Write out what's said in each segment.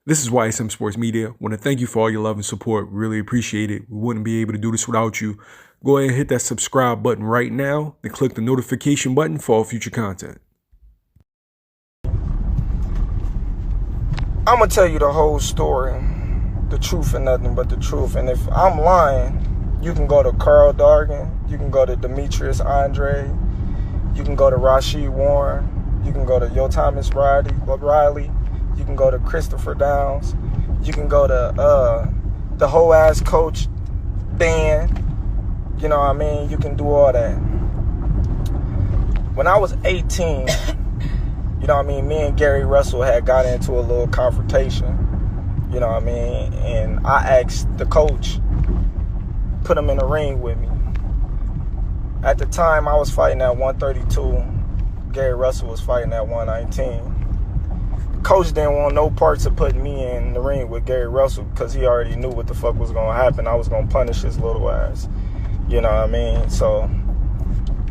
This is YSM Sports Media. Want to thank you for all your love and support. Really appreciate it. We wouldn't be able to do this without you. Go ahead and hit that subscribe button right now and click the notification button for all future content. I'm going to tell you the whole story, the truth and nothing but the truth. And if I'm lying, you can go to Carl Dargan, you can go to Demetrius Andre, you can go to Rashid Warren, you can go to Yo Thomas Riley, you can go to Christopher Downs, you can go to the whole ass coach Dan, you know what I mean? You can do all that. When I was 18, you know what I mean, me and Gary Russell had got into a little confrontation, you know what I mean? And I asked the coach, put him in the ring with me. At the time, I was fighting at 132. Gary Russell was fighting at 119. Coach didn't want no parts of putting me in the ring with Gary Russell because he already knew what the fuck was going to happen. I was going to punish his little ass. You know what I mean? So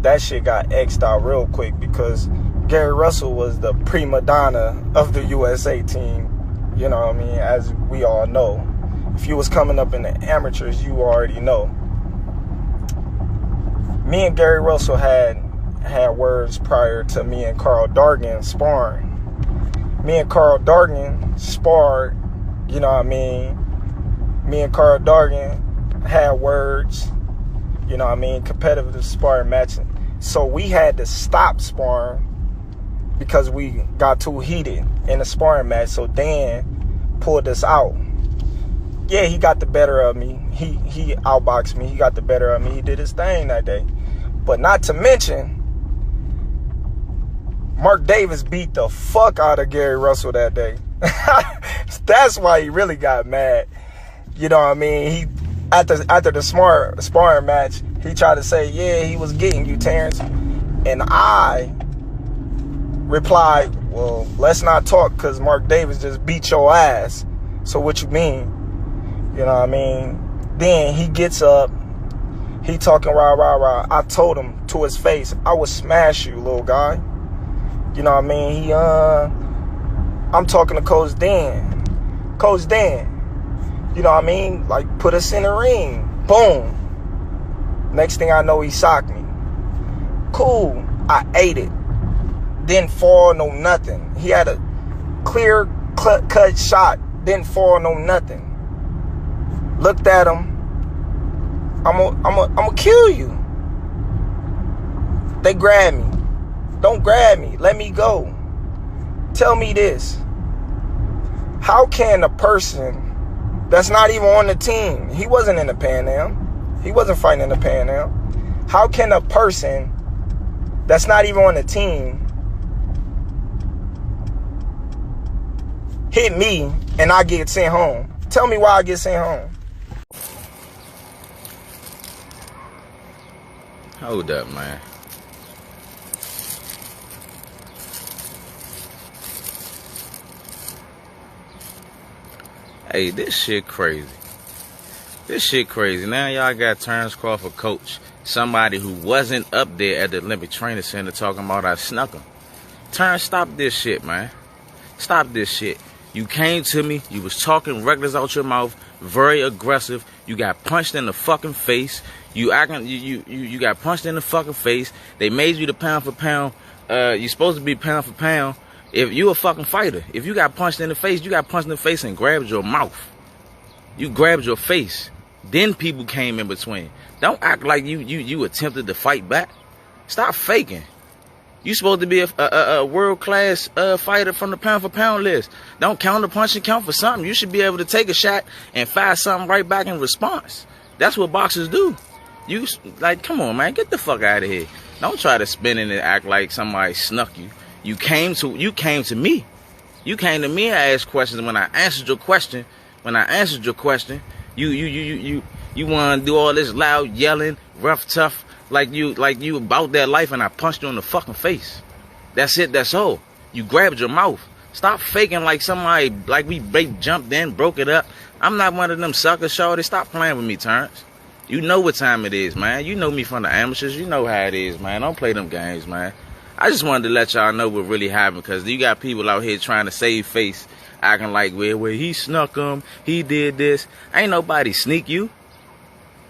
that shit got X'd out real quick because Gary Russell was the prima donna of the USA team. You know what I mean? As we all know. If you was coming up in the amateurs, you already know. Me and Gary Russell had words prior to me and Carl Dargan sparring. Me and Carl Dargan sparred, you know what I mean? Me and Carl Dargan had words, you know what I mean? Competitive sparring matching. So we had to stop sparring because we got too heated in the sparring match. So Dan pulled us out. Yeah, he got the better of me. He outboxed me. He got the better of me. He did his thing that day. But not to mention, Mark Davis beat the fuck out of Gary Russell that day. That's why he really got mad. You know what I mean? He after the sparring match, he tried to say, yeah, he was getting you, Terrence. And I replied, well, let's not talk because Mark Davis just beat your ass. So what you mean? You know what I mean? Then he gets up. He talking rah. I told him to his face, I would smash you, little guy. You know what I mean? I'm talking to Coach Dan. Coach Dan, you know what I mean? Like, put us in the ring. Boom. Next thing I know, he socked me. Cool. I ate it. Didn't fall, no nothing. He had a clear cut shot. Didn't fall, no nothing. Looked at him. I'm gonna kill you. They grabbed me. Don't grab me. Let me go. Tell me this. How can a person that's not even on the team, he wasn't in the Pan Am. He wasn't fighting in the Pan Am. How can a person that's not even on the team hit me and I get sent home? Tell me why I get sent home. Hold up, man. Hey, this shit crazy. This shit crazy. Now y'all got Terrence Crawford coach, somebody who wasn't up there at the Olympic Training Center talking about I snuck him. Terrence, stop this shit, man. Stop this shit. You came to me, you was talking reckless out your mouth, very aggressive. You got punched in the fucking face. You got punched in the fucking face. They made you the pound for pound. You supposed to be pound for pound. If you a fucking fighter, if you got punched in the face, you got punched in the face and grabbed your mouth. You grabbed your face. Then people came in between. Don't act like you attempted to fight back. Stop faking. You supposed to be a world-class fighter from the pound-for-pound list. Don't counter punch and count for something. You should be able to take a shot and fire something right back in response. That's what boxers do. You, like, come on, man. Get the fuck out of here. Don't try to spin it and act like somebody snuck you. You came to me. You came to me and asked questions. When I answered your question, you want to do all this loud yelling, rough, tough, like you about that life, and I punched you in the fucking face. That's it. That's all. You grabbed your mouth. Stop faking like somebody, like we jumped in, broke it up. I'm not one of them suckers, shorty. Stop playing with me, Terrence. You know what time it is, man. You know me from the amateurs. You know how it is, man. Don't play them games, man. I just wanted to let y'all know what really happened, because you got people out here trying to save face acting like, well, he snuck him, he did this. Ain't nobody sneak you.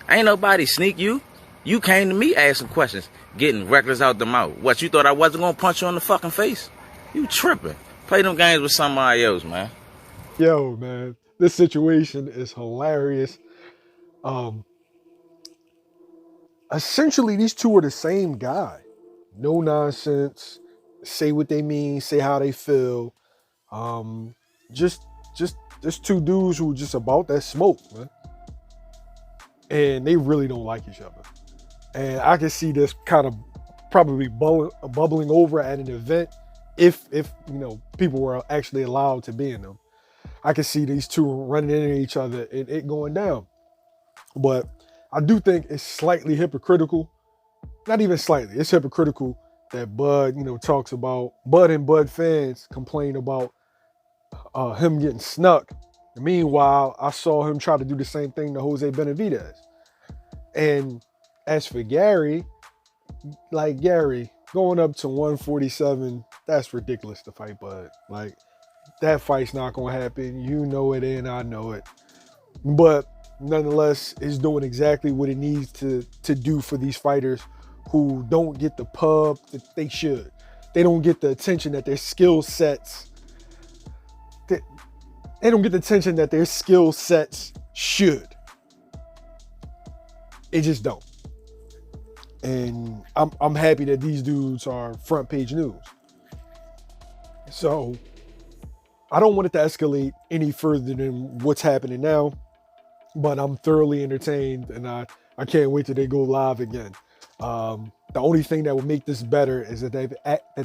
Ain't nobody sneak you. You came to me asking questions, getting reckless out the mouth. What, you thought I wasn't gonna punch you in the fucking face? You tripping. Play them games with somebody else, man. Yo, man, this situation is hilarious. Essentially, these two are the same guy. No nonsense. Say what they mean. Say how they feel. Just two dudes who are just about that smoke, man. And they really don't like each other. And I can see this kind of probably bubbling over at an event if people were actually allowed to be in them. I can see these two running into each other and it going down. But I do think it's slightly hypocritical. Not even slightly. It's hypocritical that Bud, talks about Bud and Bud fans complain about him getting snuck. And meanwhile, I saw him try to do the same thing to Jose Benavidez. And as for Gary, going up to 147, that's ridiculous to fight Bud. Like, that fight's not going to happen. You know it and I know it. But nonetheless, it's doing exactly what it needs to do for these fighters who don't get the pub that they should. They don't get the attention that their skill sets should. It just don't. And I'm happy that these dudes are front page news. So I don't want it to escalate any further than what's happening now, but I'm thoroughly entertained and I can't wait till they go live again. The only thing that would make this better is that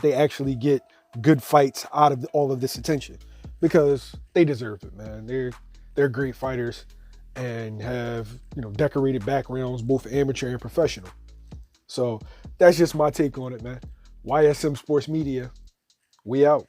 they actually get good fights out of all of this attention, because they deserve it, man. They're great fighters and have decorated backgrounds, both amateur and professional. So that's just my take on it, man. YSM Sports Media, we out.